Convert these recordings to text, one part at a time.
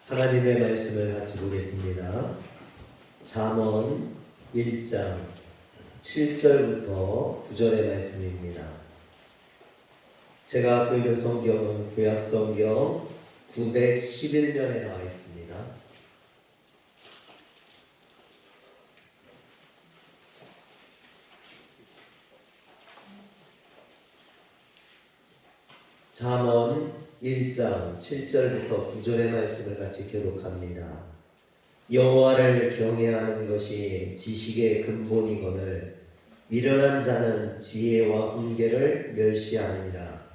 하나님의 말씀을 같이 보겠습니다. 잠언 1장 7절부터 9절의 말씀입니다. 제가 갖고 있는 성경은 구약성경 911면에 나와 있습니다. 잠언 1장 7절부터 9절의 말씀을 같이 교독합니다. 여호와를 경외하는 것이 지식의 근본이거늘 미련한 자는 지혜와 훈계를 멸시하느니라.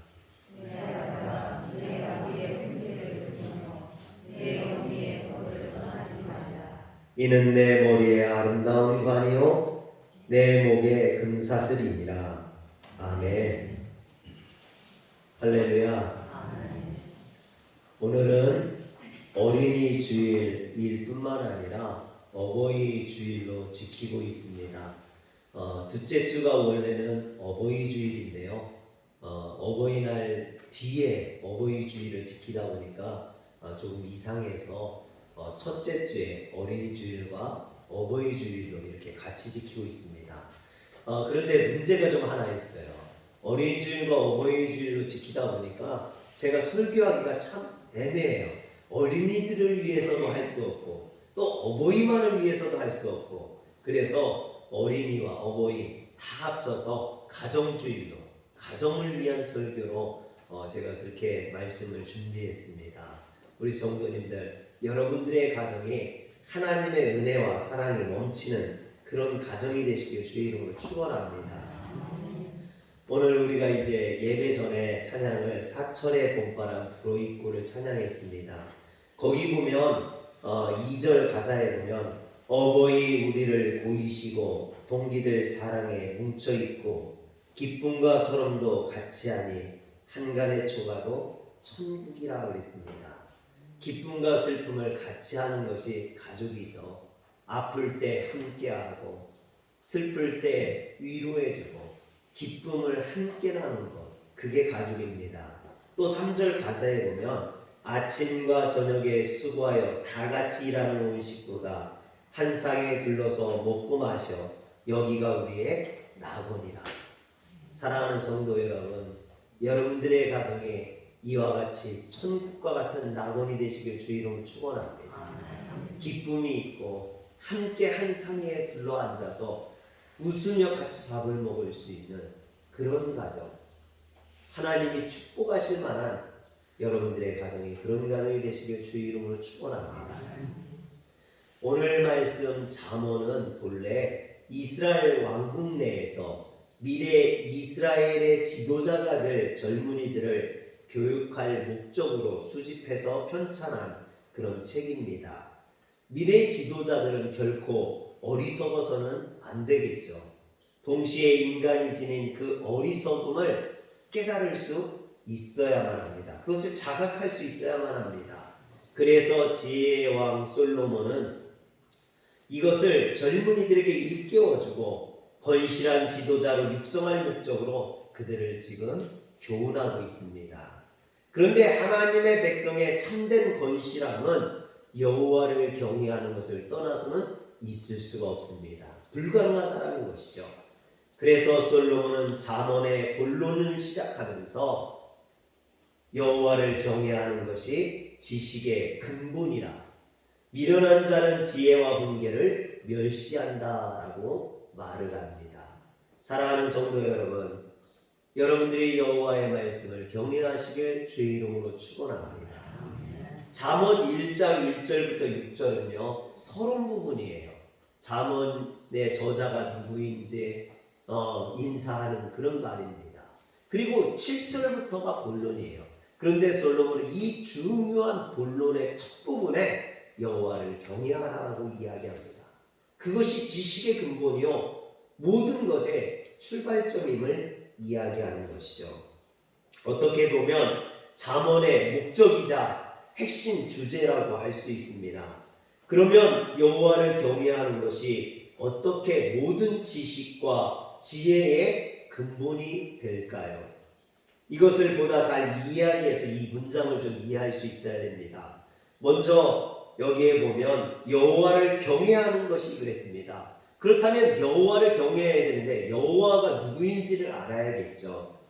이는 내 머리에 아름다운 관이요 내 목에 금사슬이니라. 아멘. 할렐루야. 오늘은 어린이 주일일 뿐만 아니라 어버이 주일로 지키고 있습니다. 둘째 주가 원래는 어버이 주일인데요. 어버이날 뒤에 어버이 주일을 지키다 보니까 조금 이상해서 첫째 주에 어린이 주일과 어버이 주일로 이렇게 같이 지키고 있습니다. 그런데 문제가 좀 하나 있어요. 어린이 주일과 어버이 주일로 지키다 보니까 제가 설교하기가 참 애매해요. 어린이들을 위해서도 할 수 없고 또 어버이만을 위해서도 할 수 없고, 그래서 어린이와 어버이 다 합쳐서 가정주일로, 가정을 위한 설교로 제가 그렇게 말씀을 준비했습니다. 우리 성도님들, 여러분들의 가정이 하나님의 은혜와 사랑이 넘치는 그런 가정이 되시길 주의 이름으로 축원합니다. 오늘 우리가 이제 예배 전에 찬양을 사철의 봄바람 불어입고를 찬양했습니다. 거기 보면 2절 가사에 보면 어버이 우리를 보이시고 동기들 사랑에 뭉쳐있고 기쁨과 소름도 같이 하니 한간의 초가도 천국이라 그랬습니다. 기쁨과 슬픔을 같이 하는 것이 가족이죠. 아플 때 함께하고 슬플 때 위로해주고 기쁨을 함께 나누는 것, 그게 가족입니다. 또 3절 가사에 보면 아침과 저녁에 수고하여 다 같이 일하는 온 식구가 한 쌍에 둘러서 먹고 마셔 여기가 우리의 낙원이라. 사랑하는 성도 여러분, 여러분들의 가정이 이와 같이 천국과 같은 낙원이 되시길 주의 이름으로 축원합니다. 기쁨이 있고 함께 한 상에 둘러앉아서 웃으며 같이 밥을 먹을 수 있는 그런 가정, 하나님이 축복하실 만한 여러분들의 가정이 그런 가정이 되시길 주의 이름으로 축원합니다. 오늘 말씀 잠언은 본래 이스라엘 왕국 내에서 미래 이스라엘의 지도자가 될 젊은이들을 교육할 목적으로 수집해서 편찬한 그런 책입니다. 미래 지도자들은 결코 어리석어서는 안 되겠죠. 동시에 인간이 지닌 그 어리석음을 깨달을 수 있어야만 합니다. 그것을 자각할 수 있어야만 합니다. 그래서 지혜의 왕 솔로몬은 이것을 젊은이들에게 일깨워주고 건실한 지도자로 육성할 목적으로 그들을 지금 교훈하고 있습니다. 그런데 하나님의 백성의 참된 건실함은 여호와를 경외하는 것을 떠나서는 있을 수가 없습니다. 불가능하다는 것이죠. 그래서 솔로몬은 잠언의 본론을 시작하면서 여호와를 경외하는 것이 지식의 근본이라, 미련한 자는 지혜와 훈계를 멸시한다라고 말을 합니다. 사랑하는 성도 여러분, 여러분들이 여호와의 말씀을 경외하시길 주의 이름으로 축원합니다. 잠언 1장 1절부터 6절은요 서론 부분이에요. 잠언의 저자가 누구인지 인사하는 그런 말입니다. 그리고 7절부터가 본론이에요. 그런데 솔로몬은 이 중요한 본론의 첫 부분에 여호와를 경외하라고 이야기합니다. 그것이 지식의 근본이요 모든 것의 출발점임을 이야기하는 것이죠. 어떻게 보면 잠언의 목적이자 핵심 주제라고 할 수 있습니다. 그러면 여호와를 경외하는 것이 어떻게 모든 지식과 지혜의 근본이 될까요? 이것을 보다 잘 이해하기 위해서 이 문장을 좀 이해할 수 있어야 됩니다. 먼저 여기에 보면 여호와를 경외하는 것이 그랬습니다. 그렇다면 여호와를 경외해야 되는데 여호와가 누구인지를 알아야겠죠.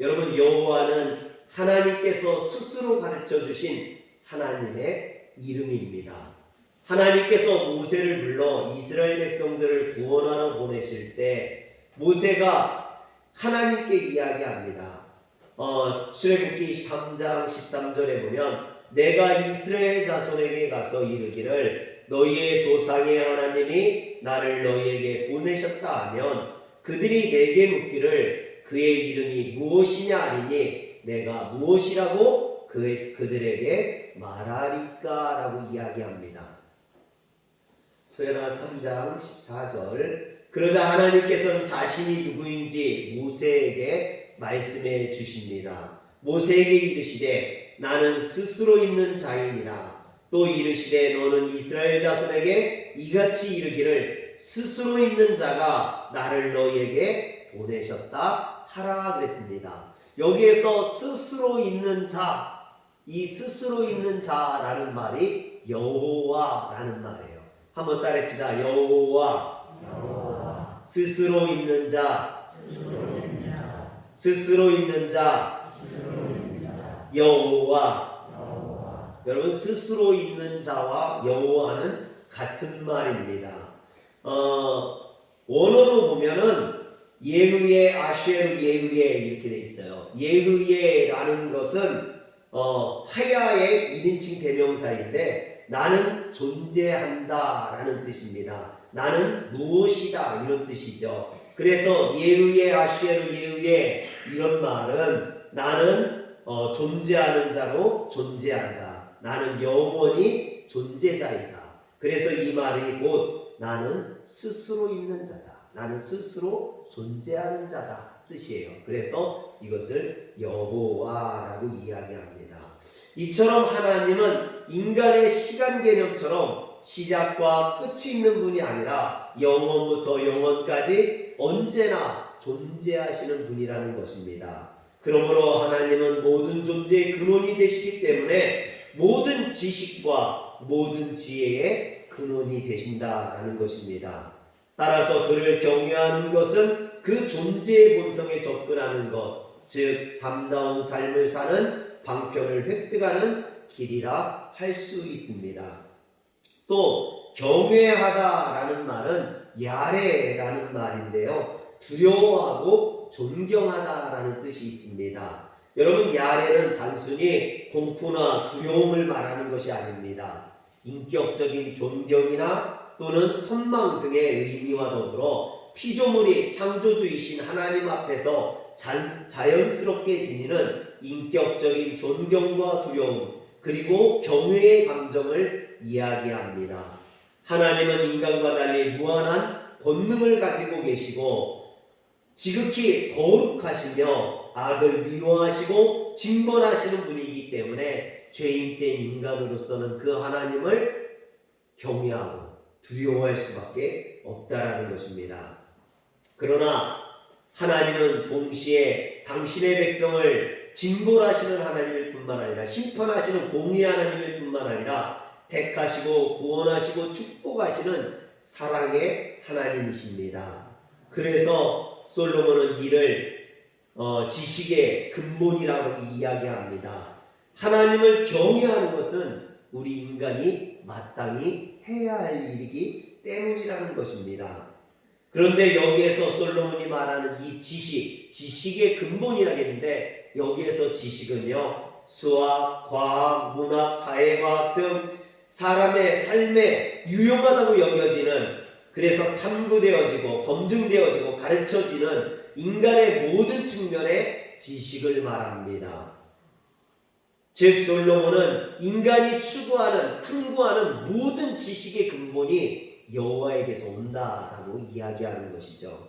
여러분, 여호와는 하나님께서 스스로 가르쳐 주신 하나님의 이름입니다. 하나님께서 모세를 불러 이스라엘 백성들을 구원하러 보내실 때 모세가 하나님께 이야기합니다. 출애굽기 3장 13절에 보면 내가 이스라엘 자손에게 가서 이르기를 너희의 조상의 하나님이 나를 너희에게 보내셨다 하면 그들이 내게 묻기를 그의 이름이 무엇이냐 하리니 내가 무엇이라고 그들에게 말하리까 라고 이야기합니다. 소연아 3장 14절 그러자 하나님께서는 자신이 누구인지 모세에게 말씀해 주십니다. 모세에게 이르시되 나는 스스로 있는 자이니라. 또 이르시되 너는 이스라엘 자손에게 이같이 이르기를 스스로 있는 자가 나를 너희에게 보내셨다 하라 그랬습니다. 여기에서 스스로 있는 자, 이 스스로 있는 자라는 말이 여호와라는 말이에요. 한번 따라합시다. 여호와. 스스로 있는 자, 스스로 있는 자, 여호와. 여러분, 스스로 있는 자와 여호와는 같은 말입니다. 원어로 보면은 예흐예, 아쉐르, 예흐예 이렇게 돼 있어요. 예흐예라는 것은 하야의 1인칭 대명사인데 나는 존재한다 라는 뜻입니다. 나는 무엇이다 이런 뜻이죠. 그래서 예흐예, 아쉐르, 예흐예 이런 말은 나는 존재하는 자로 존재한다. 나는 영원히 존재자이다. 그래서 이 말이 곧 나는 스스로 있는 자다. 나는 스스로 존재하는 자다 뜻이에요. 그래서 이것을 여호와라고 이야기합니다. 이처럼 하나님은 인간의 시간 개념처럼 시작과 끝이 있는 분이 아니라 영원부터 영원까지 언제나 존재하시는 분이라는 것입니다. 그러므로 하나님은 모든 존재의 근원이 되시기 때문에 모든 지식과 모든 지혜의 근원이 되신다라는 것입니다. 따라서 그를 경외하는 것은 그 존재의 본성에 접근하는 것, 즉 삶다운 삶을 사는 방편을 획득하는 길이라 할 수 있습니다. 또 경외하다라는 말은 야레라는 말인데요. 두려워하고 존경하다라는 뜻이 있습니다. 여러분, 야레는 단순히 공포나 두려움을 말하는 것이 아닙니다. 인격적인 존경이나 또는 선망 등의 의미와 더불어 피조물이 창조주이신 하나님 앞에서 자연스럽게 지니는 인격적인 존경과 두려움 그리고 경외의 감정을 이야기합니다. 하나님은 인간과 달리 무한한 권능을 가지고 계시고 지극히 거룩하시며 악을 미워하시고 징벌하시는 분이기 때문에 죄인된 인간으로서는 그 하나님을 경외하고 두려워할 수밖에 없다라는 것입니다. 그러나 하나님은 동시에 당신의 백성을 징벌하시는 하나님일 뿐만 아니라 심판하시는 공의 하나님일 뿐만 아니라 택하시고 구원하시고 축복하시는 사랑의 하나님이십니다. 그래서 솔로몬은 이를 지식의 근본이라고 이야기합니다. 하나님을 경외하는 것은 우리 인간이 마땅히 해야 할 일이기 때문이라는 것입니다. 그런데 여기에서 솔로몬이 말하는 이 지식의 근본이라겠는데 여기에서 지식은요, 수학, 과학, 문학, 사회과학 등 사람의 삶에 유용하다고 여겨지는, 그래서 탐구되어지고 검증되어지고 가르쳐지는 인간의 모든 측면의 지식을 말합니다. 즉 솔로몬은 인간이 추구하는, 탐구하는 모든 지식의 근본이 여호와에게서 온다라고 이야기하는 것이죠.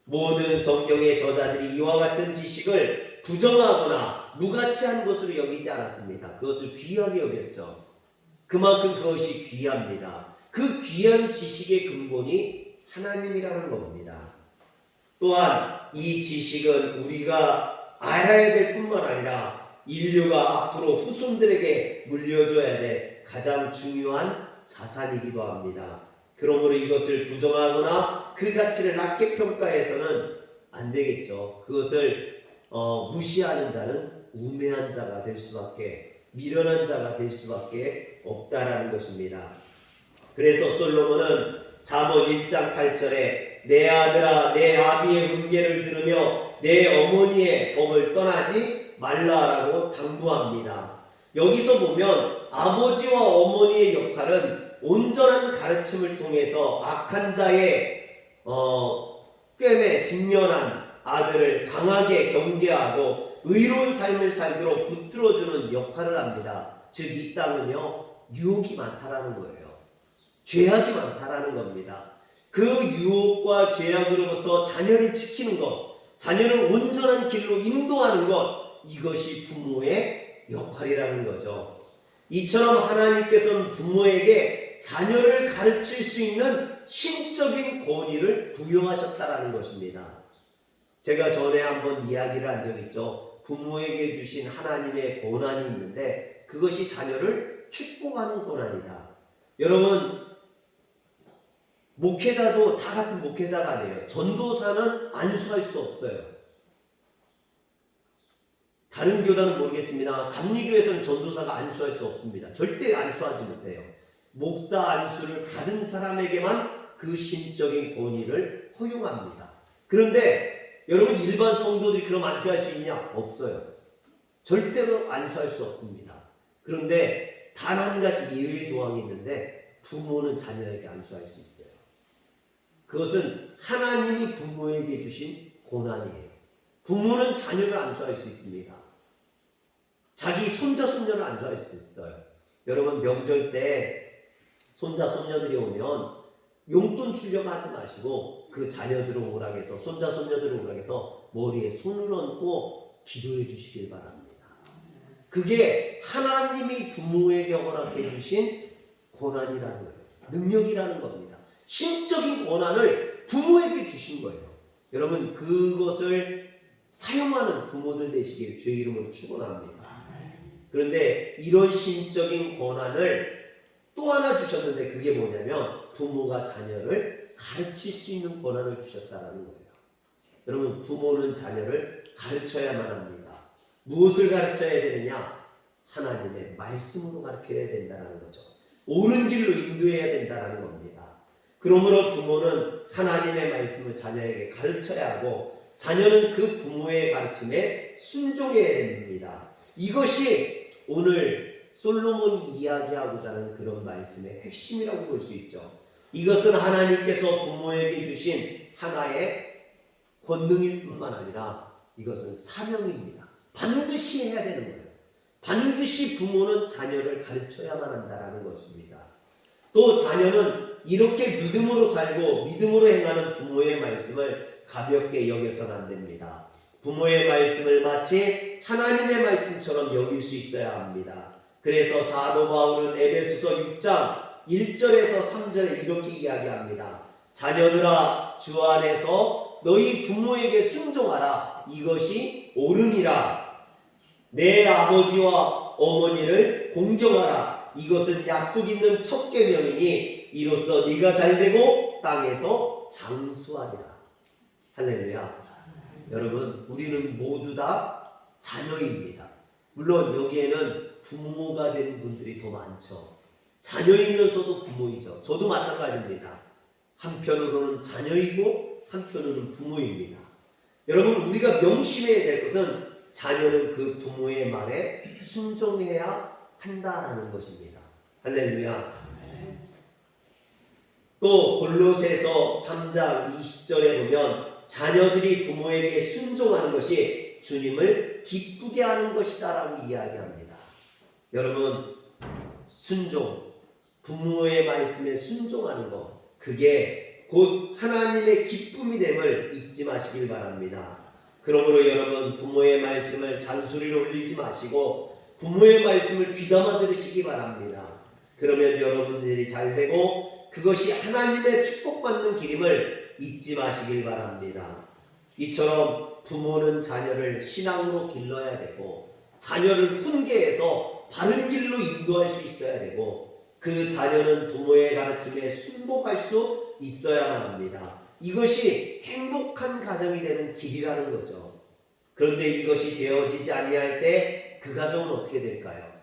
모든 성경의 저자들이 이와 같은 지식을 부정하거나 무가치한 것으로 여기지 않았습니다. 그것을 귀하게 여겼죠. 그만큼 그것이 귀합니다. 그 귀한 지식의 근본이 하나님이라는 겁니다. 또한 이 지식은 우리가 알아야 될 뿐만 아니라 인류가 앞으로 후손들에게 물려줘야 될 가장 중요한 자산이기도 합니다. 그러므로 이것을 부정하거나 그 가치를 낮게 평가해서는 안 되겠죠. 그것을 무시하는 자는 우매한 자가 될 수밖에, 미련한 자가 될 수밖에 없다라는 것입니다. 그래서 솔로몬은 잠언 1장 8절에 내 아들아 내 아비의 훈계를 들으며 내 어머니의 법을 떠나지 말라라고 당부합니다. 여기서 보면 아버지와 어머니의 역할은 온전한 가르침을 통해서 악한 자의 꾀에 직면한 아들을 강하게 경계하고 의로운 삶을 살도록 붙들어주는 역할을 합니다. 즉 이 땅은요 유혹이 많다라는 거예요. 죄악이 많다라는 겁니다. 그 유혹과 죄악으로부터 자녀를 지키는 것, 자녀를 온전한 길로 인도하는 것, 이것이 부모의 역할이라는 거죠. 이처럼 하나님께서는 부모에게 자녀를 가르칠 수 있는 신적인 권위를 부여하셨다라는 것입니다. 제가 전에 한번 이야기를 한 적 있죠. 부모에게 주신 하나님의 권한이 있는데 그것이 자녀를 축복하는 권한이다. 여러분, 목회자도 다 같은 목회자가 아니에요. 전도사는 안수할 수 없어요. 다른 교단은 모르겠습니다. 감리교에서는 전도사가 안수할 수 없습니다. 절대 안수하지 못해요. 목사 안수를 받은 사람에게만 그 신적인 권위를 허용합니다. 그런데 여러분 일반 성도들이 그럼 안수할 수 있냐? 없어요. 절대로 안수할 수 없습니다. 그런데 단 한 가지 예외 조항이 있는데 부모는 자녀에게 안수할 수 있어요. 그것은 하나님이 부모에게 주신 권한이에요. 부모는 자녀를 안수할 수 있습니다. 자기 손자, 손녀를 안수할 수 있어요. 여러분 명절 때 손자, 손녀들이 오면 용돈 주려고 하지 마시고 그 자녀들을 오락해서 손자, 손녀들을 오락해서 머리에 손을 얹고 기도해 주시길 바랍니다. 그게 하나님이 부모에게 허락해 주신 권한이라는 거예요. 능력이라는 겁니다. 신적인 권한을 부모에게 주신 거예요. 여러분 그것을 사용하는 부모들 되시길 주의 이름으로 축원합니다. 그런데 이런 신적인 권한을 또 하나 주셨는데 그게 뭐냐면 부모가 자녀를 가르칠 수 있는 권한을 주셨다는 거예요. 여러분 부모는 자녀를 가르쳐야만 합니다. 무엇을 가르쳐야 되느냐? 하나님의 말씀으로 가르쳐야 된다는 거죠. 옳은 길로 인도해야 된다는 겁니다. 그러므로 부모는 하나님의 말씀을 자녀에게 가르쳐야 하고 자녀는 그 부모의 가르침에 순종해야 됩니다. 이것이 오늘 솔로몬이 이야기하고자 하는 그런 말씀의 핵심이라고 볼 수 있죠. 이것은 하나님께서 부모에게 주신 하나의 권능일 뿐만 아니라 이것은 사명입니다. 반드시 해야 되는 거예요. 반드시 부모는 자녀를 가르쳐야만 한다는 것입니다. 또 자녀는 이렇게 믿음으로 살고 믿음으로 행하는 부모의 말씀을 가볍게 여겨서는 안 됩니다. 부모의 말씀을 마치 하나님의 말씀처럼 여길 수 있어야 합니다. 그래서 사도 바울은 에베소서 6장 1절에서 3절에 이렇게 이야기합니다. 자녀들아 주 안에서 너희 부모에게 순종하라. 이것이 옳으니라. 내 아버지와 어머니를 공경하라. 이것은 약속 있는 첫 계명이니 이로써 네가 잘되고 땅에서 장수하리라. 할렐루야. 여러분 우리는 모두 다 자녀입니다. 물론 여기에는 부모가 된 분들이 더 많죠. 자녀이면서도 부모이죠. 저도 마찬가지입니다. 한편으로는 자녀이고 한편으로는 부모입니다. 여러분 우리가 명심해야 될 것은 자녀는 그 부모의 말에 순종해야 한다라는 것입니다. 할렐루야. 또 골로새서 3장 20절에 보면 자녀들이 부모에게 순종하는 것이 주님을 기쁘게 하는 것이다라고 이야기합니다. 여러분 순종, 부모의 말씀에 순종하는 것, 그게 곧 하나님의 기쁨이 됨을 잊지 마시길 바랍니다. 그러므로 여러분 부모의 말씀을 잔소리로 올리지 마시고 부모의 말씀을 귀담아 들으시기 바랍니다. 그러면 여러분들이 잘되고 그것이 하나님의 축복받는 길임을 잊지 마시길 바랍니다. 이처럼 부모는 자녀를 신앙으로 길러야 되고 자녀를 훈계해서 바른 길로 인도할 수 있어야 되고, 그 자녀는 부모의 가르침에 순복할 수 있어야만 합니다. 이것이 행복한 가정이 되는 길이라는 거죠. 그런데 이것이 되어지지 아니할 때 그 가정은 어떻게 될까요?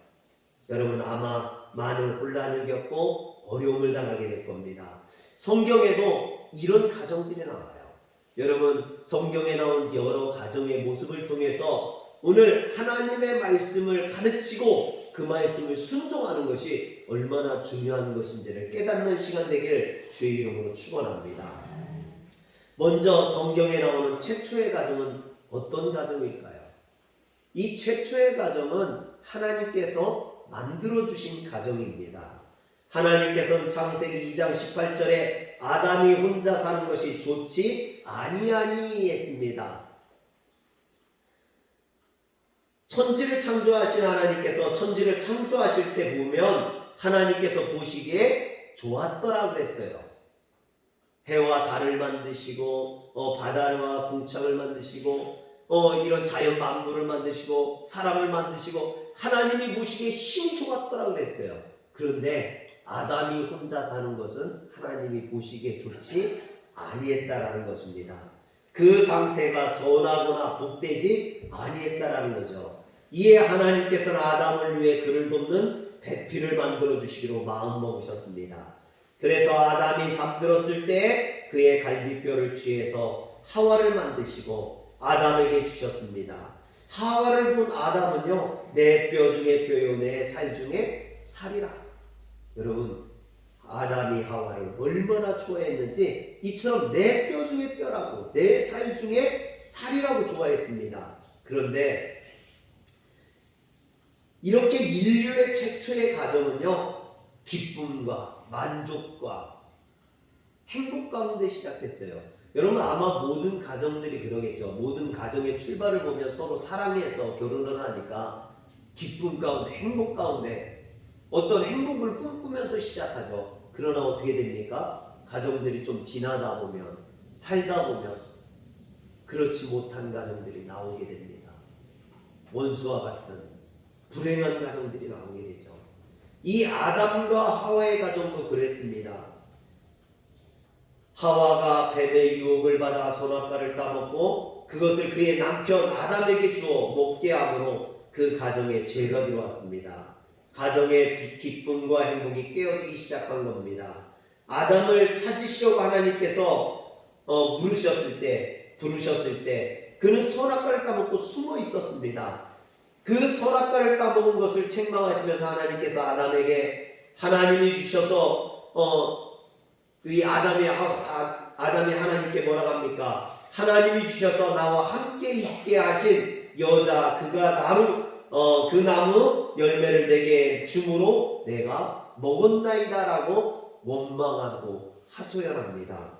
여러분, 아마 많은 혼란을 겪고 어려움을 당하게 될 겁니다. 성경에도 이런 가정들이 나와요. 여러분, 성경에 나온 여러 가정의 모습을 통해서 오늘 하나님의 말씀을 가르치고 그 말씀을 순종하는 것이 얼마나 중요한 것인지를 깨닫는 시간 되길 주의 이름으로 축원합니다. 먼저 성경에 나오는 최초의 가정은 어떤 가정일까요? 이 최초의 가정은 하나님께서 만들어주신 가정입니다. 하나님께서는 창세기 2장 18절에 아담이 혼자 사는 것이 좋지 아니하니 했습니다. 천지를 창조하신 하나님께서 천지를 창조하실 때 보면 하나님께서 보시기에 좋았더라 그랬어요. 해와 달을 만드시고 바다와 궁창을 만드시고 이런 자연 만물을 만드시고 사람을 만드시고 하나님이 보시기에 힘 좋았더라 그랬어요. 그런데 아담이 혼자 사는 것은 하나님이 보시기에 좋지 아니했다라는 것입니다. 그 상태가 선하거나 복되지 아니했다라는 거죠. 이에 하나님께서는 아담을 위해 그를 돕는 배필을 만들어 주시기로 마음먹으셨습니다. 그래서 아담이 잠들었을 때 그의 갈비뼈를 취해서 하와를 만드시고 아담에게 주셨습니다. 하와를 본 아담은요, 내 뼈 중에 뼈요 내 살 중에 살이라. 여러분, 아담이 하와를 얼마나 좋아했는지 이처럼 내 뼈 중에 뼈라고 내 살 중에 살이라고 좋아했습니다. 그런데 이렇게 인류의 최초의 가정은요, 기쁨과 만족과 행복 가운데 시작됐어요. 여러분, 아마 모든 가정들이 그러겠죠. 모든 가정의 출발을 보면 서로 사랑해서 결혼을 하니까 기쁨 가운데, 행복 가운데 어떤 행복을 꿈꾸면서 시작하죠. 그러나 어떻게 됩니까? 가정들이 좀 지나다 보면, 살다 보면 그렇지 못한 가정들이 나오게 됩니다. 원수와 같은 불행한 가정들이 나오게 되죠. 이 아담과 하와의 가정도 그랬습니다. 하와가 뱀의 유혹을 받아 선악과를 따먹고 그것을 그의 남편 아담에게 주어 먹게 함으로 그 가정에 죄가 들어왔습니다. 가정의 기쁨과 행복이 깨어지기 시작한 겁니다. 아담을 찾으시려고 하나님께서 부르셨을 때 그는 선악과를 따먹고 숨어 있었습니다. 그 선악과를 따먹은 것을 책망하시면서 하나님께서 아담에게 하나님이 주셔서 이 아담이 하나님께 뭐라고 합니까? 하나님이 주셔서 나와 함께 있게 하신 여자 그가 그 나무 열매를 내게 주므로 내가 먹었나이다라고 원망하고 하소연합니다.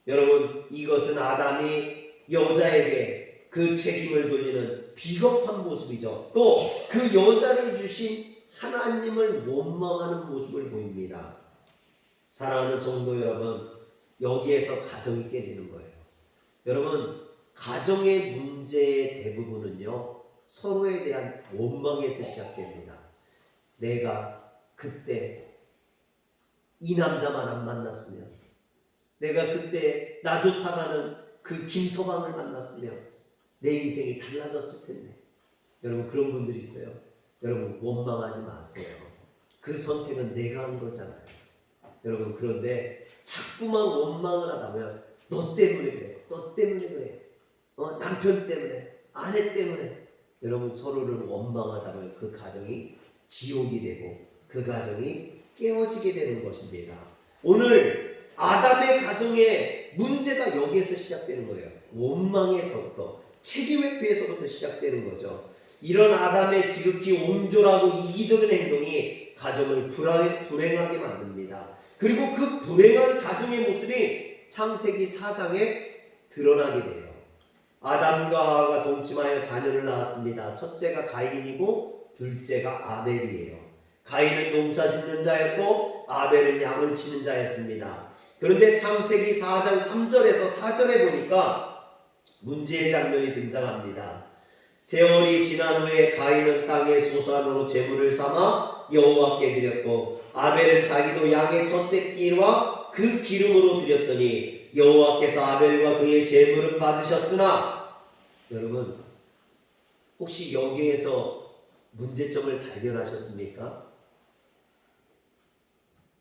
여러분, 이것은 아담이 여자에게 그 책임을 돌리는 비겁한 모습이죠. 또 그 여자를 주신 하나님을 원망하는 모습을 보입니다. 사랑하는 성도 여러분, 여기에서 가정이 깨지는 거예요. 여러분, 가정의 문제의 대부분은요, 서로에 대한 원망에서 시작됩니다. 내가 그때 이 남자만 안 만났으면, 내가 그때 나 좋다가는 그 김서방을 만났으면 내 인생이 달라졌을 텐데. 여러분, 그런 분들이 있어요. 여러분, 원망하지 마세요. 그 선택은 내가 한 거잖아요. 여러분, 그런데 자꾸만 원망을 하다면 너 때문에 그래, 너 때문에 그래, 남편 때문에, 아내 때문에. 여러분, 서로를 원망하다면 그 가정이 지옥이 되고 그 가정이 깨어지게 되는 것입니다. 오늘 아담의 가정의 문제가 여기에서 시작되는 거예요. 원망에서부터, 책임회피에서부터 시작되는 거죠. 이런 아담의 지극히 옹졸하고 이기적인 행동이 가정을 불행하게 만듭니다. 그리고 그 불행한 가정의 모습이 창세기 4장에 드러나게 돼요. 아담과 하와가 동침하여 자녀를 낳았습니다. 첫째가 가인이고 둘째가 아벨이에요. 가인은 농사 짓는 자였고 아벨은 양을 치는 자였습니다. 그런데 창세기 4장 3절에서 4절에 보니까 문제의 장면이 등장합니다. 세월이 지난 후에 가인은 땅의 소산으로 제물을 삼아 여호와께 드렸고 아벨은 자기도 양의 첫 새끼와 그 기름으로 드렸더니 여호와께서 아벨과 그의 제물은 받으셨으나, 여러분 혹시 여기에서 문제점을 발견하셨습니까?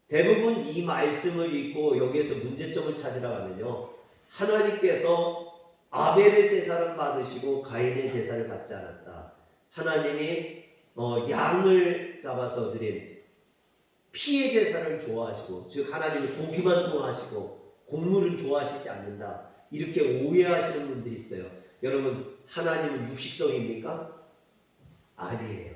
대부분 이 말씀을 읽고 여기에서 문제점을 찾으러 가면요, 하나님께서 아벨의 제사를 받으시고 가인의 제사를 받지 않았다. 하나님이 양을 잡아서 드린 피의 제사를 좋아하시고, 즉 하나님이 고기만 좋아하시고 곡물은 좋아하시지 않는다, 이렇게 오해하시는 분들이 있어요. 여러분, 하나님은 육식성입니까? 아니에요.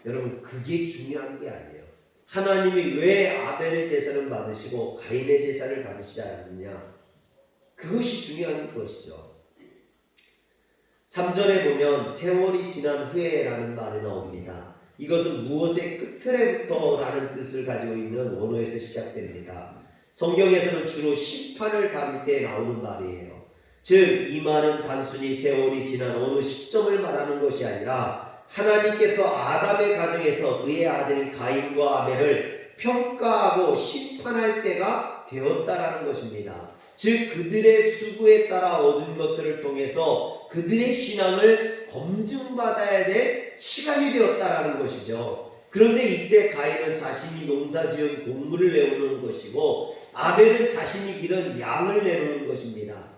여러분, 그게 중요한 게 아니에요. 하나님이 왜 아벨의 제사를 받으시고 가인의 제사를 받으시지 않느냐, 그것이 중요한 것이죠. 3절에 보면 세월이 지난 후에라는 말이 나옵니다. 이것은 무엇의 끝에부터 라는 뜻을 가지고 있는 원어에서 시작됩니다. 성경에서는 주로 심판을 다룰 때 나오는 말이에요. 즉 이 말은 단순히 세월이 지난 어느 시점을 말하는 것이 아니라 하나님께서 아담의 가정에서 그의 아들인 가인과 아벨을 평가하고 심판할 때가 되었다라는 것입니다. 즉 그들의 수고에 따라 얻은 것들을 통해서 그들의 신앙을 검증받아야 될 시간이 되었다라는 것이죠. 그런데 이때 가인은 자신이 농사지은 곡물을 내놓는 것이고 아벨은 자신이 기른 양을 내놓는 것입니다.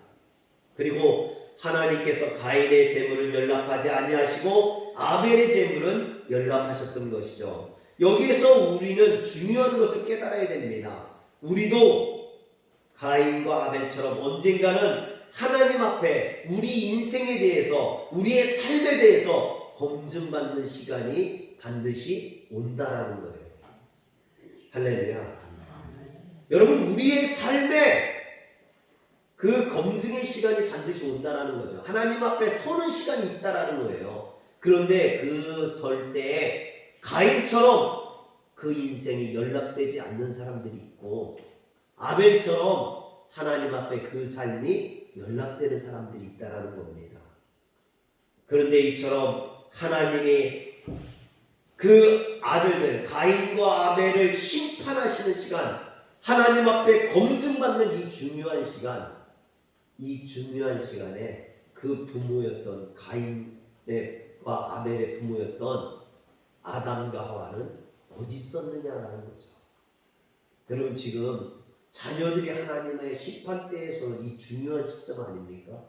그리고 하나님께서 가인의 제물을 연락하지 아니하시고 아벨의 제물은 연락하셨던 것이죠. 여기에서 우리는 중요한 것을 깨달아야 됩니다. 우리도 가인과 아벨처럼 언젠가는 하나님 앞에 우리 인생에 대해서, 우리의 삶에 대해서 검증받는 시간이 반드시 온다라는 거예요. 할렐루야. 여러분, 우리의 삶에 그 검증의 시간이 반드시 온다라는 거죠. 하나님 앞에 서는 시간이 있다라는 거예요. 그런데 그 설 때에 가인처럼 그 인생이 연락되지 않는 사람들이 있고 아벨처럼 하나님 앞에 그 삶이 연락되는 사람들이 있다라는 겁니다. 그런데 이처럼 하나님이 그 아들들 가인과 아벨을 심판하시는 시간, 하나님 앞에 검증받는 이 중요한 시간, 이 중요한 시간에 그 부모였던 가인과 아벨의 부모였던 아담과 하와는 어디 있었느냐라는 거죠. 여러분, 지금 자녀들이 하나님의 심판대에서는 이 중요한 시점 아닙니까?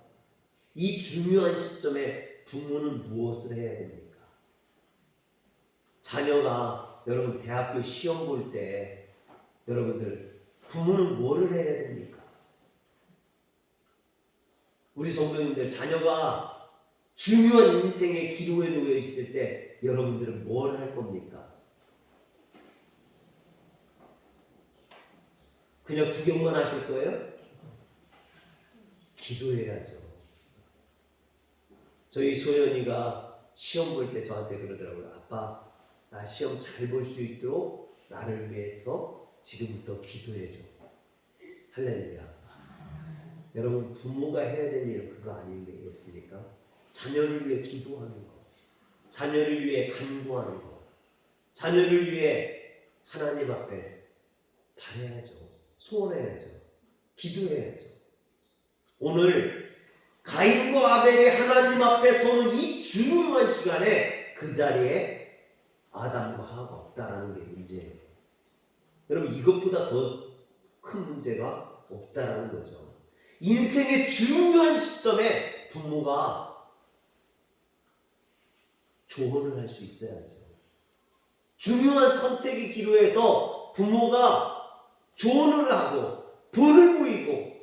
이 중요한 시점에 부모는 무엇을 해야 됩니까? 자녀가 여러분 대학교 시험 볼 때 여러분들 부모는 뭐를 해야 됩니까? 우리 성도님들, 자녀가 중요한 인생의 기로에 놓여 있을 때 여러분들은 뭘 할 겁니까? 그냥 구경만 하실 거예요? 기도해야죠. 저희 소연이가 시험 볼 때 저한테 그러더라고요. 아빠, 나 시험 잘 볼 수 있도록 나를 위해서 지금부터 기도해줘. 할렐루야. 여러분, 부모가 해야 될 일은 그거 아니겠습니까? 자녀를 위해 기도하는 거, 자녀를 위해 간구하는 거, 자녀를 위해 하나님 앞에 바라야죠. 소원해야죠. 기도해야죠. 오늘 가인과 아벨이 하나님 앞에 서는 이 중요한 시간에 그 자리에 아담과 하와가 없다라는 게 문제예요. 여러분, 이것보다 더 큰 문제가 없다라는 거죠. 인생의 중요한 시점에 부모가 조언을 할 수 있어야죠. 중요한 선택의 기로에서 부모가 조언을 하고 본을 보이고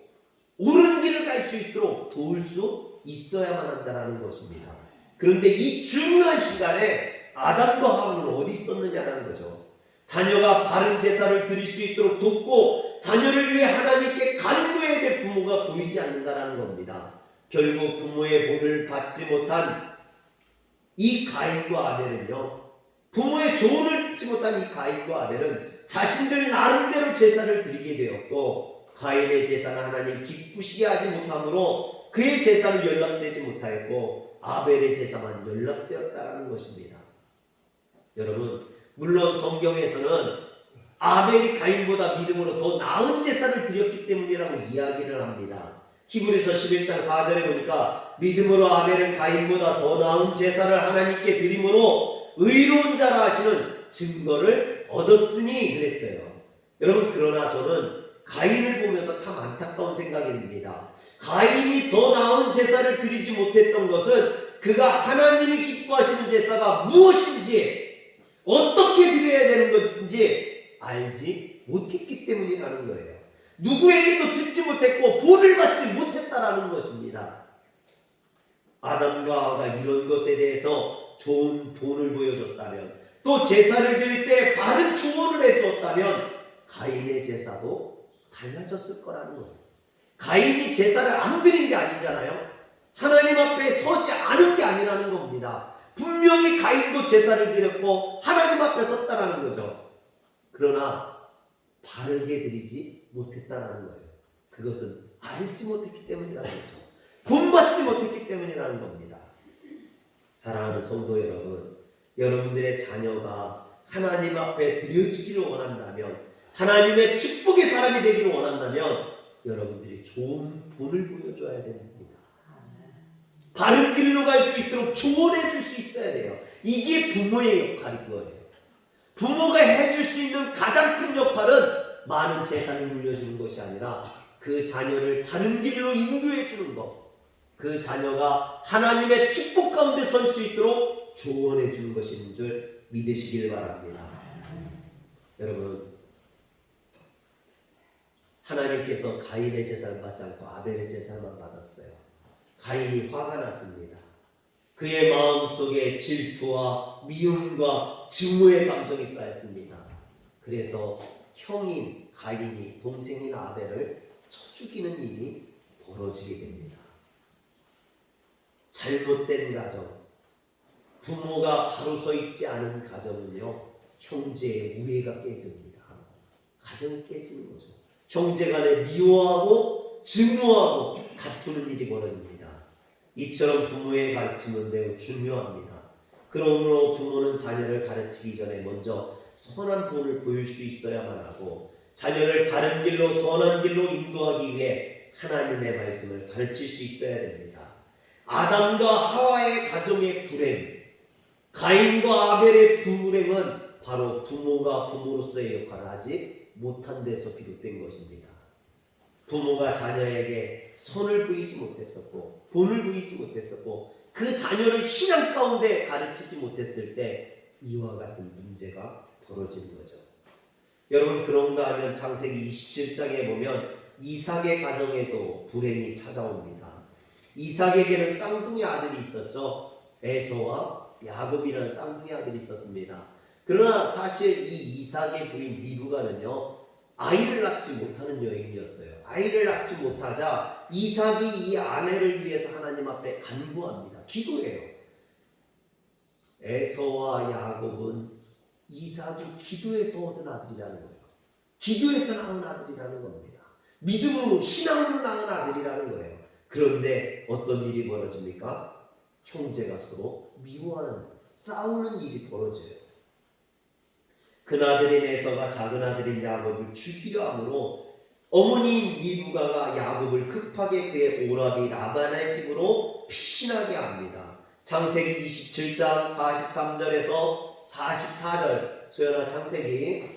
옳은 길을 갈 수 있도록 도울 수 있어야만 한다는 것입니다. 그런데 이 중요한 시간에 아담과 하와는 어디 있었느냐는 거죠. 자녀가 바른 제사를 드릴 수 있도록 돕고 자녀를 위해 하나님께 간구해야 될 부모가 보이지 않는다는 겁니다. 결국 부모의 본을 받지 못한 이 가인과 아벨은요, 부모의 조언을 듣지 못한 이 가인과 아벨은 자신들 나름대로 제사를 드리게 되었고 가인의 제사는 하나님 기쁘시게 하지 못함으로 그의 제사는 연락되지 못하였고 아벨의 제사만 연락되었다는 것입니다. 여러분, 물론 성경에서는 아벨이 가인보다 믿음으로 더 나은 제사를 드렸기 때문이라고 이야기를 합니다. 히브리서 11장 4절에 보니까 믿음으로 아벨은 가인보다 더 나은 제사를 하나님께 드림으로 의로운 자라 하시는 증거를 얻었으니 그랬어요. 여러분, 그러나 저는 가인을 보면서 참 안타까운 생각이 듭니다. 가인이 더 나은 제사를 드리지 못했던 것은 그가 하나님이 기뻐하시는 제사가 무엇인지, 어떻게 드려야 되는 것인지 알지 못했기 때문이라는 거예요. 누구에게도 듣지 못했고 본을 받지 못했다라는 것입니다. 아담과 하와가 이런 것에 대해서 좋은 본을 보여줬다면, 또 제사를 드릴 때 바른 조언을 해주었다면 가인의 제사도 달라졌을 거라는 거예요. 가인이 제사를 안 드린 게 아니잖아요. 하나님 앞에 서지 않은 게 아니라는 겁니다. 분명히 가인도 제사를 드렸고 하나님 앞에 섰다라는 거죠. 그러나 바르게 드리지 못했다라는 거예요. 그것은 알지 못했기 때문이라는 거죠. 본받지 못했기 때문이라는 겁니다. 사랑하는 성도 여러분, 여러분들의 자녀가 하나님 앞에 드려지기를 원한다면, 하나님의 축복의 사람이 되기를 원한다면 여러분들이 좋은 본을 보여줘야 됩니다. 바른 길로 갈 수 있도록 조언해 줄 수 있어야 돼요. 이게 부모의 역할인 거예요. 부모가 해줄 수 있는 가장 큰 역할은 많은 재산을 물려주는 것이 아니라 그 자녀를 바른 길로 인도해 주는 것, 그 자녀가 하나님의 축복 가운데 설 수 있도록 조언해 주는 것인 줄 믿으시길 바랍니다. 여러분, 하나님께서 가인의 제사를 받지 않고 아벨의 제사만 받았어요. 가인이 화가 났습니다. 그의 마음속에 질투와 미움과 증오의 감정이 쌓였습니다. 그래서 형인 가인이 동생인 아벨을 쳐 죽이는 일이 벌어지게 됩니다. 잘못된 가정, 부모가 바로 서 있지 않은 가정은요, 형제의 우애가 깨집니다. 가정이 깨지는 거죠. 형제 간에 미워하고 증오하고 다투는 일이 벌어집니다. 이처럼 부모의 가르침은 매우 중요합니다. 그러므로 부모는 자녀를 가르치기 전에 먼저 선한 본을 보일 수 있어야만 하고, 자녀를 바른 길로 선한 길로 인도하기 위해 하나님의 말씀을 가르칠 수 있어야 됩니다. 아담과 하와의 가정의 불행, 가인과 아벨의 불행은 바로 부모가 부모로서의 역할을 하지 못한 데서 비롯된 것입니다. 부모가 자녀에게 선을 보이지 못했었고 본을 보이지 못했었고 그 자녀를 신앙 가운데 가르치지 못했을 때 이와 같은 문제가 벌어지는 거죠. 여러분, 그런가 하면 창세기 27장에 보면 이삭의 가정에도 불행이 찾아옵니다. 이삭에게는 쌍둥이 아들이 있었죠. 에서와 야곱이라는 쌍둥이 아들이 있었습니다. 그러나 사실 이 이삭의 부인 리브가는요, 아이를 낳지 못하는 여인이었어요. 아이를 낳지 못하자 이삭이 이 아내를 위해서 하나님 앞에 간구합니다. 기도해요. 에서와 야곱은 이삭이 기도해서 얻은 아들이라는 거예요. 기도해서 낳은 아들이라는 겁니다. 믿음으로, 신앙으로 낳은 아들이라는 거예요. 그런데 어떤 일이 벌어집니까? 형제가 서로 미워하는, 싸우는 일이 벌어져요. 큰 아들인 에서가 작은 아들인 야곱을 죽이려 하므로 어머니인 리브가가 야곱을 급하게 그의 오라비 라반의 집으로 피신하게 합니다. 창세기 27장 43절에서 44절, 소연아 창세기.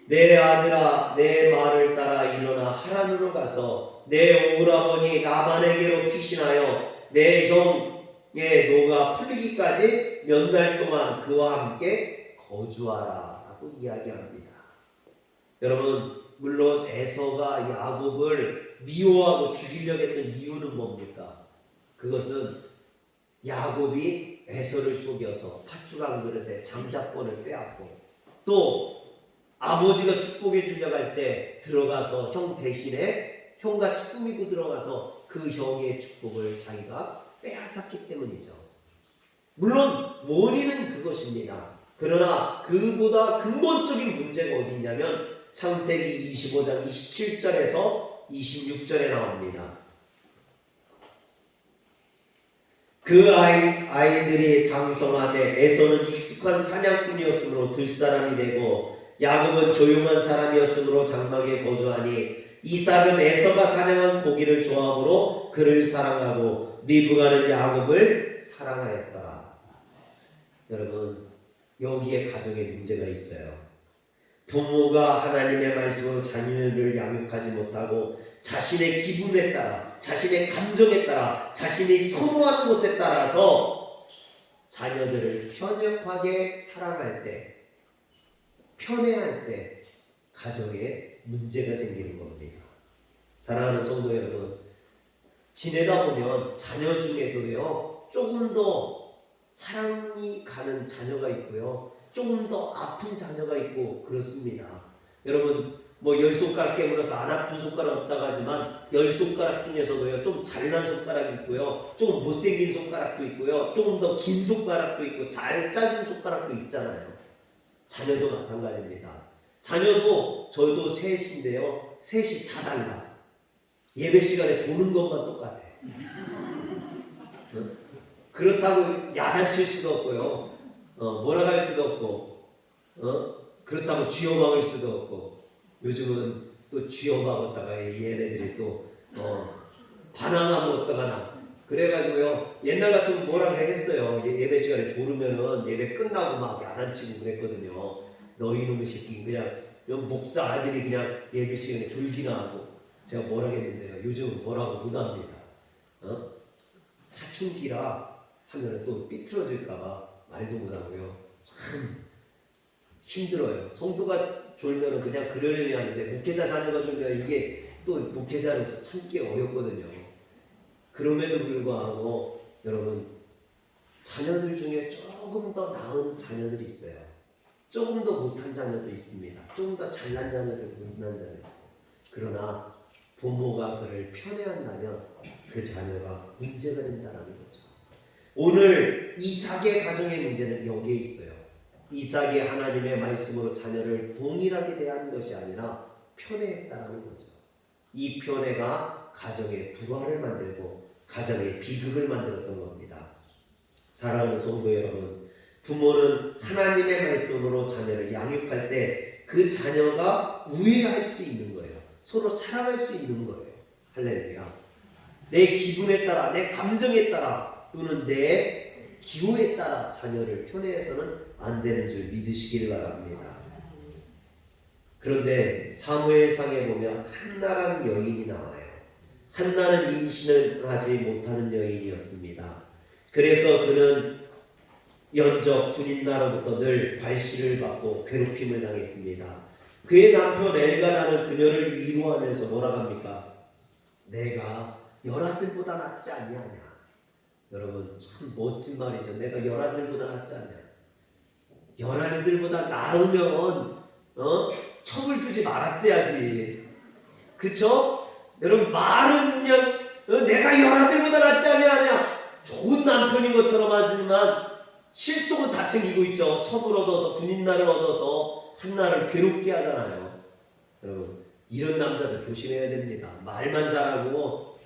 내 아들아, 내 말을 따라 일어나 하란으로 가서 내 오라버니 라반에게로 피신하여 내 형의 노가 풀리기까지 몇 달 동안 그와 함께 거주하라 라고 이야기합니다. 여러분, 물론 에서가 야곱을 미워하고 죽이려고 했던 이유는 뭡니까? 그것은 야곱이 에서를 속여서 팥죽 한 그릇에 장자권을 빼앗고, 또 아버지가 축복해 주려고 할 때 들어가서 형 대신에 형같이 꾸미고 들어가서 그 형의 축복을 자기가 빼앗았기 때문이죠. 물론 원인은 그것입니다. 그러나 그보다 근본적인 문제가 어디 있냐면 창세기 25장 27절에서 26절에 나옵니다. 그 아이들이 장성함에 에서는 익숙한 사냥꾼이었으므로 들사람이 되고 야곱은 조용한 사람이었으므로 장막에 거주하니 이삭은 에서가 사냥한 고기를 좋아하므로 그를 사랑하고 리브가는 야곱을 사랑하였더라. 여러분, 여기에 가정에 문제가 있어요. 부모가 하나님의 말씀으로 자녀를 양육하지 못하고 자신의 기분에 따라, 자신의 감정에 따라, 자신이 선호하는 것에 따라서 자녀들을 편협하게 사랑할 때, 편애할 때 가정에 문제가 생기는 겁니다. 사랑하는 성도 여러분, 지내다 보면 자녀 중에도요, 조금 더 사랑이 가는 자녀가 있고요, 조금 더 아픈 자녀가 있고 그렇습니다. 여러분, 뭐 10손가락 깨물어서 안 아픈 손가락 없다고 하지만 10손가락 중에서도요, 좀 잘난 손가락이 있고요, 조금 못생긴 손가락도 있고요, 조금 더 긴 손가락도 있고 짧은 손가락도 있잖아요. 자녀도 마찬가지입니다. 자녀도 저도 셋인데요, 셋이 다 달라. 예배 시간에 조는 것만 똑같아. 그렇다고 야단칠 수도 없고요, 뭐라 할 수도 없고, 그렇다고 쥐어박을 수도 없고, 요즘은 또 쥐어박았다가 얘네들이 또 반항하면 어떡하나. 그래가지고요, 옛날 같으면 뭐라 했어요. 예배 시간에 조르면은 예배 끝나고 막 야단치고 그랬거든요. 너희 놈의 새끼, 그냥 목사 아들이 그냥 예배 시간에 졸기나 하고. 제가 뭐라 했는데요, 요즘은 뭐라고 못합니다. 사춘기라 하면은 또 삐뚤어질까봐 말도 못하고요. 참 힘들어요. 성도가 졸면은 그냥 그러려니 하는데, 목회자 자녀가 졸면 이게 또 목회자로서 참기 어렵거든요. 그럼에도 불구하고 여러분, 자녀들 중에 조금 더 나은 자녀들이 있어요. 조금 더 못한 자녀도 있습니다. 조금 더 잘난 자녀도 못난 자녀도. 그러나 부모가 그를 편애한다면 그 자녀가 문제가 된다는 거죠. 오늘 이삭의 가정의 문제는 여기에 있어요. 이삭이 하나님의 말씀으로 자녀를 동일하게 대하는 것이 아니라 편애했다는 거죠. 이 편애가 가정의 불화를 만들고 가정의 비극을 만들었던 겁니다. 사랑하는 성도 여러분, 부모는 하나님의 말씀으로 자녀를 양육할 때 그 자녀가 우애할 수 있는 거예요. 서로 사랑할 수 있는 거예요. 할렐루야. 내 기분에 따라, 내 감정에 따라, 또는 내 기호에 따라 자녀를 편애해서는 안 되는 줄 믿으시길 바랍니다. 그런데 사무엘상에 보면 한나라는 여인이 나와요. 한나는 임신을 하지 못하는 여인이었습니다. 그래서 그는 연적 군인나로부터 늘 발시를 받고 괴롭힘을 당했습니다. 그의 남편 엘가나는 그녀를 위로하면서 뭐라고 합니까? 내가 열아들보다 낫지 않냐냐. 여러분, 참 멋진 말이죠. 내가 열아들보다 낫지 않냐. 열아들보다 나으면 첩을 두지 말았어야지. 그쵸? 여러분, 말은 그냥 내가 열아들보다 낫지 않냐. 좋은 남편인 것처럼 하지만 실속은 다 챙기고 있죠. 첩을 얻어서 군인날을 얻어서 한나를 괴롭게 하잖아요. 여러분, 이런 남자들 조심해야 됩니다. 말만 잘하고.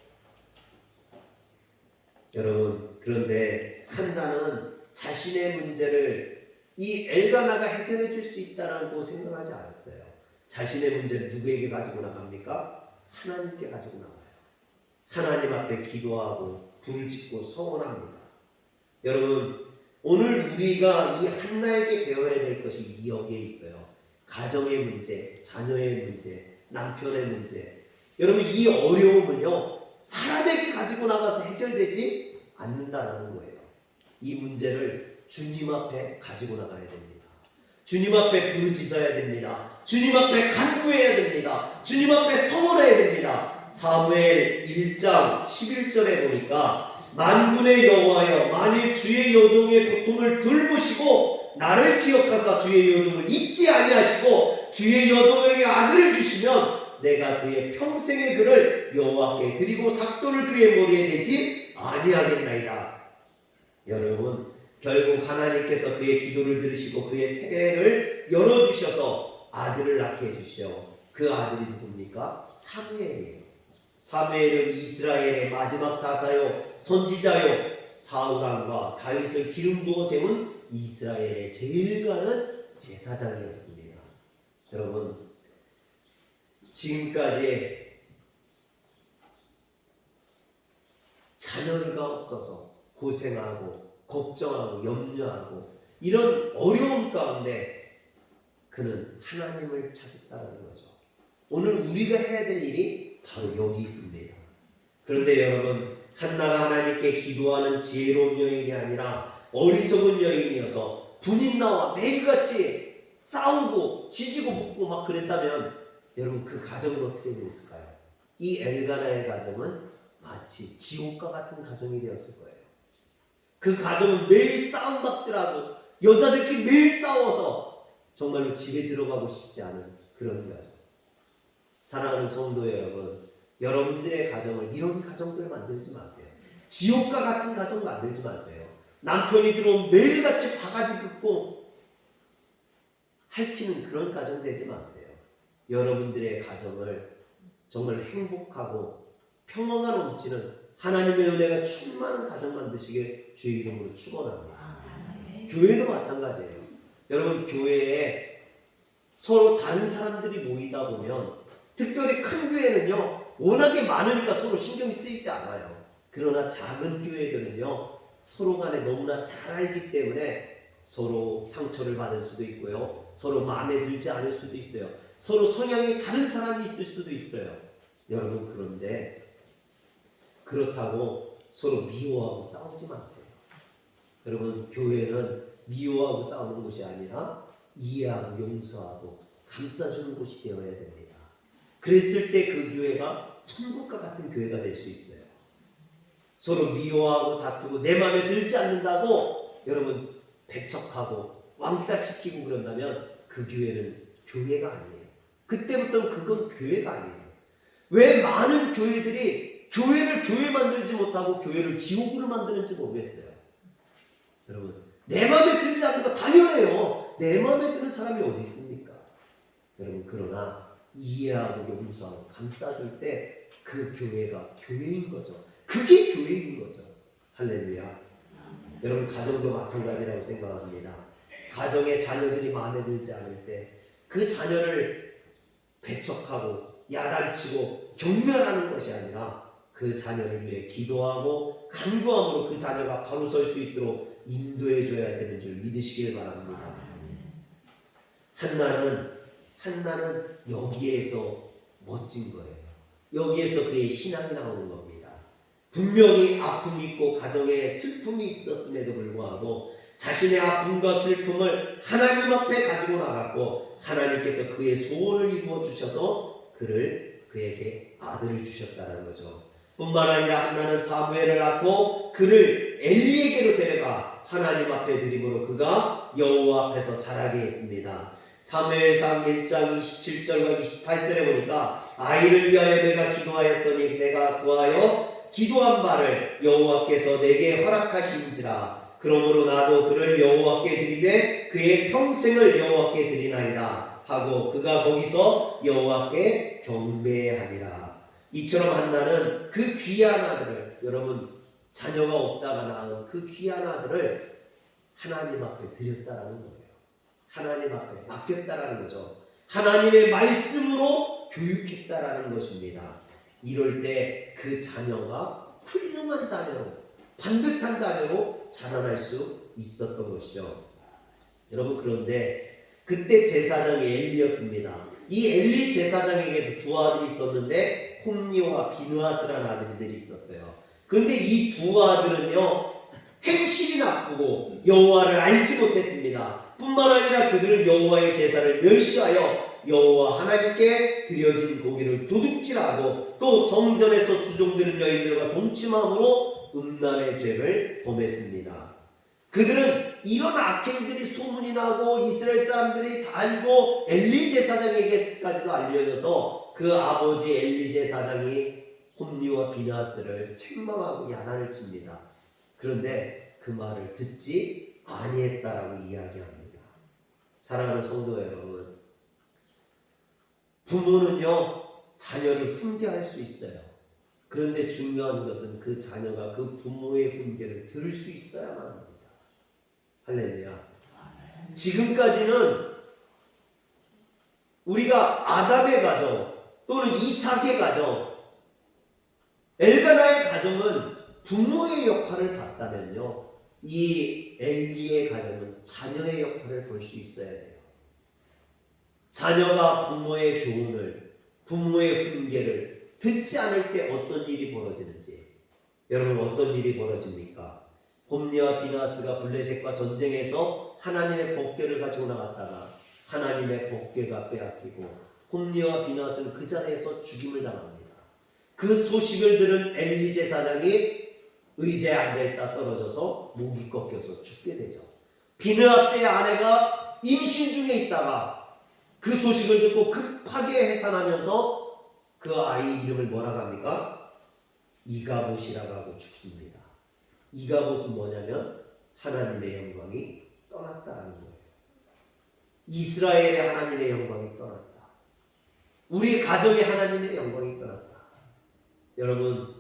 여러분, 그런데 한나는 자신의 문제를 이 엘가나가 해결해 줄 수 있다라고 생각하지 않았어요. 자신의 문제를 누구에게 가지고 나갑니까? 하나님께 가지고 나가요. 하나님 앞에 기도하고 불을 짓고 서원합니다. 여러분, 오늘 우리가 이 한나에게 배워야 될 것이 여기에 있어요. 가정의 문제, 자녀의 문제, 남편의 문제. 여러분, 이 어려움은요, 사람에게 가지고 나가서 해결되지 않는다는 거예요. 이 문제를 주님 앞에 가지고 나가야 됩니다. 주님 앞에 부르짖어야 됩니다. 주님 앞에 간구해야 됩니다. 주님 앞에 서원해야 됩니다. 사무엘 1장 11절에 보니까 만군의 여호와여, 만일 주의 여종의 고통을 돌보시고 나를 기억하사 주의 여종을 잊지 아니하시고 주의 여종에게 아들을 주시면 내가 그의 평생의 글을 여호와께 드리고 삭도를 그의 머리에 대지 아니하겠나이다. 여러분, 결국 하나님께서 그의 기도를 들으시고 그의 태를 열어주셔서 아들을 낳게 해주시오. 그 아들이 누굽니까? 사무엘이에요. 사무엘은 이스라엘의 마지막 사사요, 선지자요, 사울왕과 다윗을 기름 부어 세운 이스라엘의 제일 가는 제사장이었습니다. 여러분, 지금까지 자녀가 없어서 고생하고 걱정하고 염려하고 이런 어려움 가운데 그는 하나님을 찾았다는 거죠. 오늘 우리가 해야 될 일이 바로 여기 있습니다. 그런데 여러분, 한나가 하나님께 기도하는 지혜로운 여인이 아니라 어리석은 여인이어서 분인나와 매일같이 싸우고 지지고 볶고 막 그랬다면 여러분, 그 가정은 어떻게 됐을까요? 이 엘가나의 가정은 마치 지옥과 같은 가정이 되었을 거예요. 그 가정은 매일 싸움박질하고 여자들끼리 매일 싸워서 정말로 집에 들어가고 싶지 않은 그런 가정. 사랑하는 성도 여러분, 여러분들의 가정을 이런 가정들 만들지 마세요. 지옥과 같은 가정 만들지 마세요. 남편이 들어오면 매일같이 바가지 긋고 핥히는 그런 가정 되지 마세요. 여러분들의 가정을 정말 행복하고 평화가 넘치는 하나님의 은혜가 충만한 가정 만드시길 주의 이름으로 축원합니다. 교회도 마찬가지예요. 여러분, 교회에 서로 다른 사람들이 모이다 보면, 특별히 큰 교회는요 워낙에 많으니까 서로 신경이 쓰이지 않아요. 그러나 작은 교회들은요 서로 간에 너무나 잘 알기 때문에 서로 상처를 받을 수도 있고요, 서로 마음에 들지 않을 수도 있어요. 서로 성향이 다른 사람이 있을 수도 있어요. 여러분, 그런데 그렇다고 서로 미워하고 싸우지 마세요. 여러분, 교회는 미워하고 싸우는 곳이 아니라 이해하고 용서하고 감싸주는 곳이 되어야 됩니다. 그랬을 때 그 교회가 천국과 같은 교회가 될 수 있어요. 서로 미워하고 다투고 내 마음에 들지 않는다고 여러분 배척하고 왕따시키고 그런다면 그 교회는 교회가 아니에요. 그때부터는 그건 교회가 아니에요. 왜 많은 교회들이 교회를 교회 만들지 못하고 교회를 지옥으로 만드는지 모르겠어요. 여러분, 내 마음에 들지 않는 거 당연해요. 내 마음에 드는 사람이 어디 있습니까? 여러분, 그러나 이해하고 용서하고 감싸줄 때 그 교회가 교회인 거죠. 그게 교회인 거죠. 할렐루야. 여러분, 가정도 마찬가지라고 생각합니다. 가정에 자녀들이 마음에 들지 않을 때 그 자녀를 배척하고 야단치고 경멸하는 것이 아니라 그 자녀를 위해 기도하고 간구함으로 그 자녀가 바로 설 수 있도록 인도해 줘야 되는 줄 믿으시길 바랍니다. 한나는 여기에서 멋진 거예요. 여기에서 그의 신앙이 나오는 겁니다. 분명히 아픔이 있고 가정에 슬픔이 있었음에도 불구하고 자신의 아픔과 슬픔을 하나님 앞에 가지고 나갔고 하나님께서 그의 소원을 이루어 주셔서 그에게 아들을 주셨다는 거죠. 뿐만 아니라 한나는 사무엘을 낳고 그를 엘리에게로 데려가 하나님 앞에 드림으로 그가 여호와 앞에서 자라게 했습니다. 사무엘상 1장 27절과 28절에 보니까 아이를 위하여 내가 기도하였더니 내가 구하여 기도한 바를 여호와께서 내게 허락하신지라. 그러므로 나도 그를 여호와께 드리되 그의 평생을 여호와께 드리나이다 하고 그가 거기서 여호와께 경배하니라. 이처럼 한나는 그 귀한 아들을, 여러분 자녀가 없다가 낳은 그 귀한 아들을 하나님 앞에 드렸다라는 거예요. 하나님 앞에 맡겼다라는 거죠. 하나님의 말씀으로 교육했다라는 것입니다. 이럴 때 그 자녀가 훌륭한 자녀로, 반듯한 자녀로 자라날 수 있었던 것이죠. 여러분, 그런데 그때 제사장이 엘리였습니다. 이 엘리 제사장에게도 두 아들이 있었는데 홈니와 비느하스라는 아들들이 있었어요. 그런데 이 두 아들은요 행실이 나쁘고 여호와를 알지 못했습니다. 뿐만 아니라 그들은 여호와의 제사를 멸시하여 여호와 하나님께 드려진 고기를 도둑질하고 또 성전에서 수종드는 여인들과 동침함으로 음란의 죄를 범했습니다. 그들은 이런 악행들이 소문이 나고 이스라엘 사람들이 다 알고 엘리 제사장에게까지도 알려져서 그 아버지 엘리 제사장이 홈니와 비느하스를 책망하고 야단을 칩니다. 그런데 그 말을 듣지 아니했다라고 이야기합니다. 사랑하는 성도 여러분, 부모는요 자녀를 훈계할 수 있어요. 그런데 중요한 것은 그 자녀가 그 부모의 훈계를 들을 수 있어야만 합니다. 할렐루야. 지금까지는 우리가 아담의 가정 또는 이삭의 가정, 엘가나의 가정은 부모의 역할을 봤다면요, 이 엘리의 가정은 자녀의 역할을 볼 수 있어야 돼요. 자녀가 부모의 교훈을, 부모의 훈계를 듣지 않을 때 어떤 일이 벌어지는지, 여러분 어떤 일이 벌어집니까? 홈리와 비나스가 블레셋과 전쟁에서 하나님의 법궤를 가지고 나갔다가 하나님의 법궤가 빼앗기고 홈리와 비나스는 그 자리에서 죽임을 당합니다. 그 소식을 들은 엘리 제사장이 의자에 앉아있다 떨어져서 목이 꺾여서 죽게 되죠. 비느하스의 아내가 임신 중에 있다가 그 소식을 듣고 급하게 해산하면서 그 아이 이름을 뭐라고 합니까? 이가봇이라고 하고 죽습니다. 이가봇은 뭐냐면 하나님의 영광이 떠났다는 거예요. 이스라엘의 하나님의 영광이 떠났다. 우리 가정의 하나님의 영광이 떠났다. 여러분,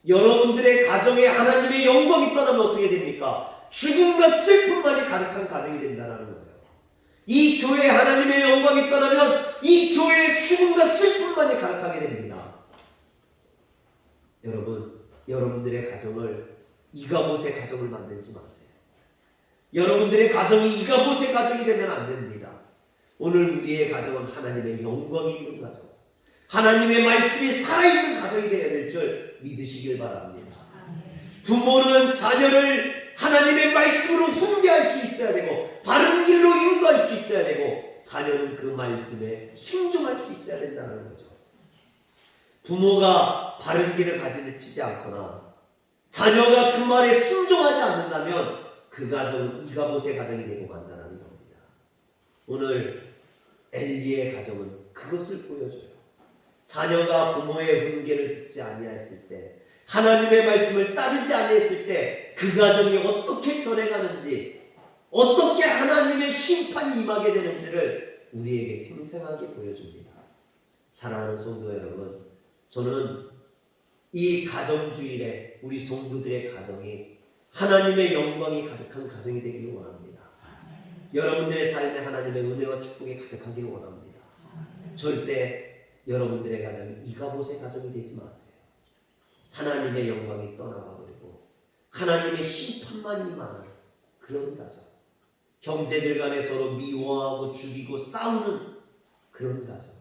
여러분들의 가정에 하나님의 영광이 떠나면 어떻게 됩니까? 죽음과 슬픔만이 가득한 가정이 된다는 거예요. 이 교회에 하나님의 영광이 떠나면 이 교회에 죽음과 슬픔만이 가득하게 됩니다. 여러분, 여러분들의 가정을 이가봇의 가정을 만들지 마세요. 여러분들의 가정이 이가봇의 가정이 되면 안 됩니다. 오늘 우리의 가정은 하나님의 영광이 있는 가정, 하나님의 말씀이 살아있는 가정이 되어야 될 줄 믿으시길 바랍니다. 부모는 자녀를 하나님의 말씀으로 훈계할 수 있어야 되고 바른 길로 인도할 수 있어야 되고 자녀는 그 말씀에 순종할 수 있어야 된다는 거죠. 부모가 바른 길을 가지지 않거나 자녀가 그 말에 순종하지 않는다면 그 가정은 이가봇의 가정이 되고 간다는 겁니다. 오늘 엘리의 가정은 그것을 보여줘요. 자녀가 부모의 훈계를 듣지 아니했을 때, 하나님의 말씀을 따르지 아니했을 때 그 가정이 어떻게 변해가는지, 어떻게 하나님의 심판이 임하게 되는지를 우리에게 생생하게 보여줍니다. 사랑하는 성도 여러분, 저는 이 가정주일에 우리 성도들의 가정이 하나님의 영광이 가득한 가정이 되기를 원합니다. 여러분들의 삶에 하나님의 은혜와 축복이 가득하기를 원합니다. 절대 여러분들의 가정이 이가봇의 가정이 되지 마세요. 하나님의 영광이 떠나가버리고 하나님의 심판만 임하는 그런 가정, 형제들 간에 서로 미워하고 죽이고 싸우는 그런 가정,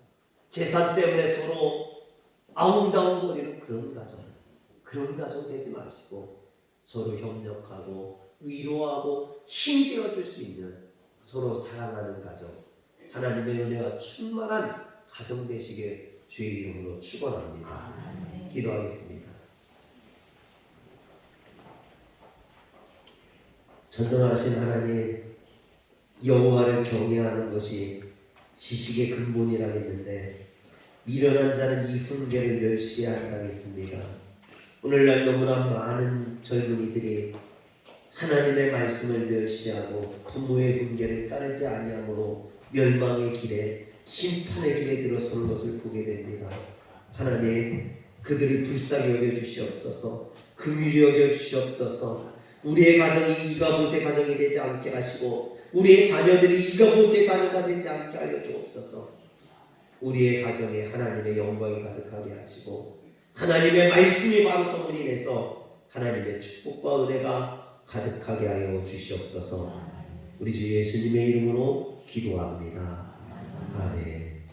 재산 때문에 서로 아웅다웅거리는 그런 가정 되지 마시고 서로 협력하고 위로하고 힘이 되어줄 수 있는 서로 사랑하는 가정, 하나님의 은혜와 충만한 가정 되시길 주의 이름으로 축원합니다. 기도하겠습니다. 전능하신 하나님, 여호와를 경외하는 것이 지식의 근본이라 했는데 미련한 자는 이 훈계를 멸시한다 했습니다. 오늘날 너무나 많은 젊은이들이 하나님의 말씀을 멸시하고 부모의 훈계를 따르지 아니함으로 멸망의 길에, 심판의 길에 들어서는 것을 보게 됩니다. 하나님, 그들을 불쌍히 여겨주시옵소서. 긍휼히 여겨주시옵소서. 우리의 가정이 이가봇의 가정이 되지 않게 하시고 우리의 자녀들이 이가봇의 자녀가 되지 않게 알려주옵소서. 우리의 가정에 하나님의 영광이 가득하게 하시고 하나님의 말씀이 방송을 인해서 하나님의 축복과 은혜가 가득하게 하여 주시옵소서. 우리 주 예수님의 이름으로 기도합니다.